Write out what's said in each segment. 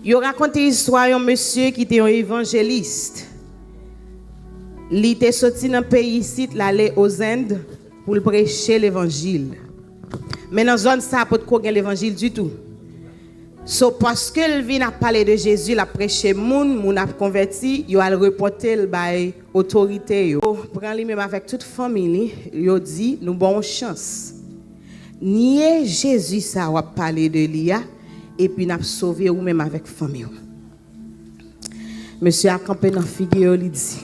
Il raconte l'histoire d'un monsieur qui était un évangéliste. Il était sorti dans le pays ici, il allait aux Indes pour prêcher l'évangile. Mais dans la zone, ça n'a pas de l'évangile du tout. So, parce qu'il vient à parler de Jésus, il a prêché moun a converti, il a reporté l'autorité. Il prend lui-même avec toute famille, il dit, nous avons chance. Nier Jésus, ça va parler de lui, et puis nous avons sauvé nous-même avec famille. Monsieur a campé dans la figure, il dit,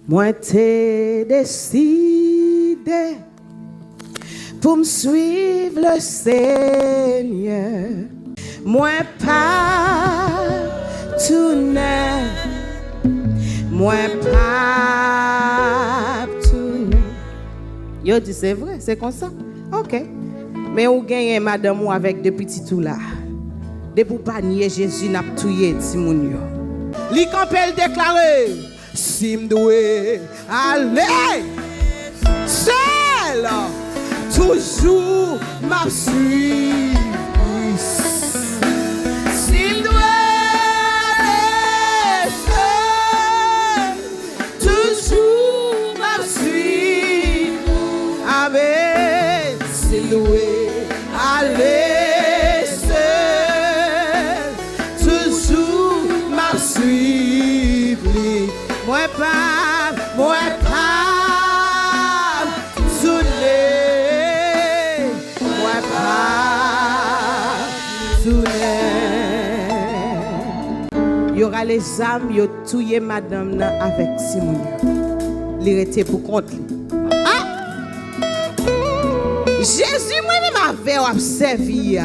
moi t'ai décidé pour me suivre le Seigneur. Moi pas tourner, moi pas tourner. Yo dit c'est vrai, c'est comme ça. OK. Mais ou gagne madame ou avec deux petits tout là. De pour pas nier Jésus n'a tué ti moun yo. Li campel déclarer si m'doué aller seul toujours m'a suivre. Allez seul, toujours m'a suivre. Moi pas tourner, moi pas tourner. Y aura les âmes, y a tué madame avec Simon. Il était pour compte. Jésus moi-même avait observé.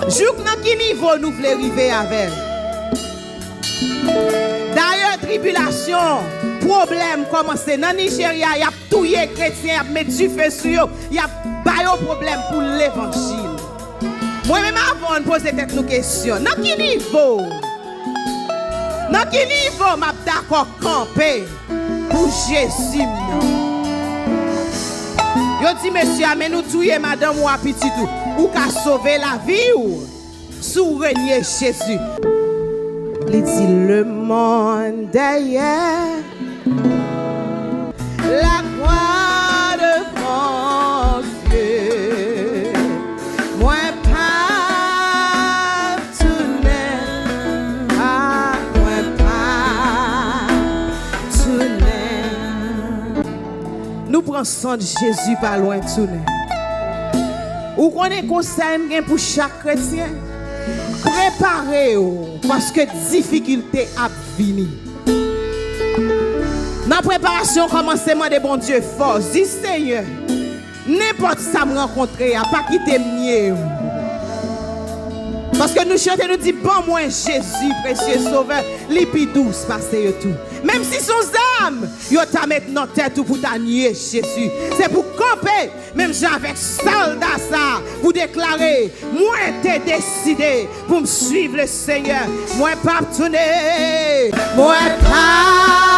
Jouk dans quel niveau nous voulons arriver avec. D'ailleurs, tribulation, problème commencé dans Nigeria, il y a tout les chrétiens, il y a mis du feu sur eux, il y a pas de problème pour l'évangile. Moi-même avant de poser cette question, dans quel niveau? Dans quel niveau m'a d'accord camper pour Jésus? Yo dit monsieur, mais nous tuer madame ou petit tout. Ou qu'a sauver la vie ou sous régner Jésus. Il dit le monde derrière la croix devant Dieu. Moi pas tourner, moi pas tourner. Nous prenons soin de Jésus pas loin de tourner. Ou qu'on est conseil pour chaque chrétien, préparez-vous parce que difficulté a fini. Dans la préparation, commencement de bon Dieu force, dis Seigneur, n'importe ça me rencontrer, pas quitter mieux. Parce que nous chantons, nous disons, bon moi Jésus, précieux sauveur, l'épi douce, passez tout. Même si son âme, yo t'a maintenant tête pour ta nier Jésus. C'est pour camper, même si avec soldat ça, vous déclarer, moi t'ai décidé pour me suivre le Seigneur. Moi pas tourner, moi pas